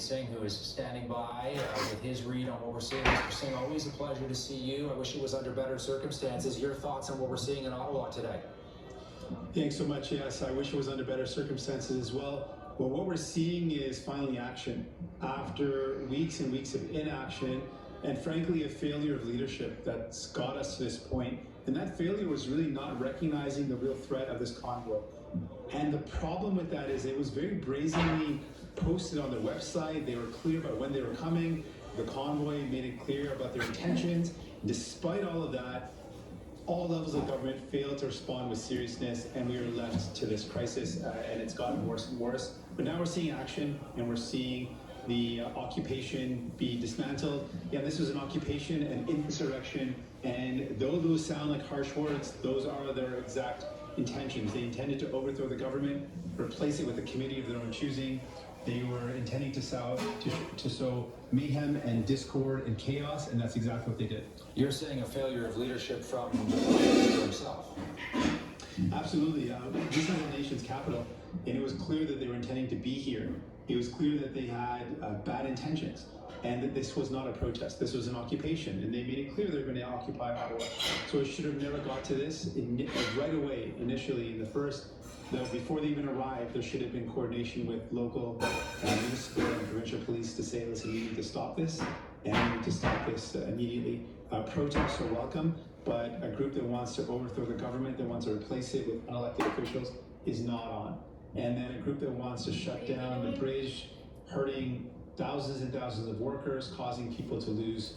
Singh, who is standing by with his read on what we're seeing. Mr. Singh, always a pleasure to see you. I wish it was under better circumstances. Your thoughts on what we're seeing in Ottawa today? Thanks so much. Yes, I wish it was under better circumstances as well. Well, what we're seeing is finally action after weeks and weeks of inaction and frankly a failure of leadership that's got us to this point. And that failure was really not recognizing the real threat of this convoy. And the problem with that is it was very brazenly posted on their website. They were clear about when they were coming. The convoy made it clear about their intentions. Despite all of that, all levels of government failed to respond with seriousness, and we are left to this crisis, and it's gotten worse and worse. But now we're seeing action, and we're seeing the occupation be dismantled. Yeah, this was an occupation, an insurrection, and though those sound like harsh words, those are their exact intentions. They intended to overthrow the government, replace it with a committee of their own choosing. They were intending to sow mayhem and discord and chaos, and that's exactly what they did. You're saying a failure of leadership from the Prime Minister himself. Absolutely. This is the nation's capital, and it was clear that they were intending to be here. It was clear that they had bad intentions, and that this was not a protest. This was an occupation, and they made it clear they were going to occupy Ottawa. So it should have never got to this. Right away, initially, in the first, before they even arrived, there should have been coordination with local, municipal, and provincial police to say, listen, we need to stop this, and we need to stop this immediately. Protests are welcome, but a group that wants to overthrow the government, that wants to replace it with unelected officials, is not on. And then a group that wants to shut down the bridge, hurting thousands and thousands of workers, causing people to lose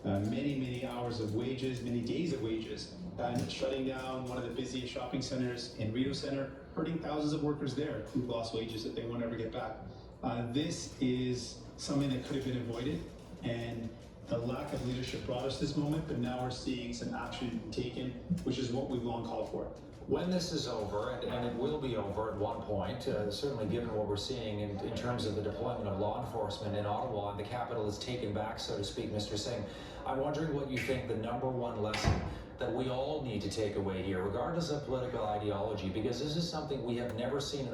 many, many hours of wages, many days of wages, and shutting down one of the busiest shopping centers in Rideau Centre, hurting thousands of workers there who've lost wages that they won't ever get back. This is something that could have been avoided, and the lack of leadership brought us this moment, but now we're seeing some action taken, which is what we've long called for. When this is over, and it will be over at one point, certainly given what we're seeing in terms of the deployment of law enforcement in Ottawa, and the capital is taken back, so to speak, Mr. Singh, I'm wondering what you think the number one lesson that we all need to take away here, regardless of political ideology, because this is something we have never seen in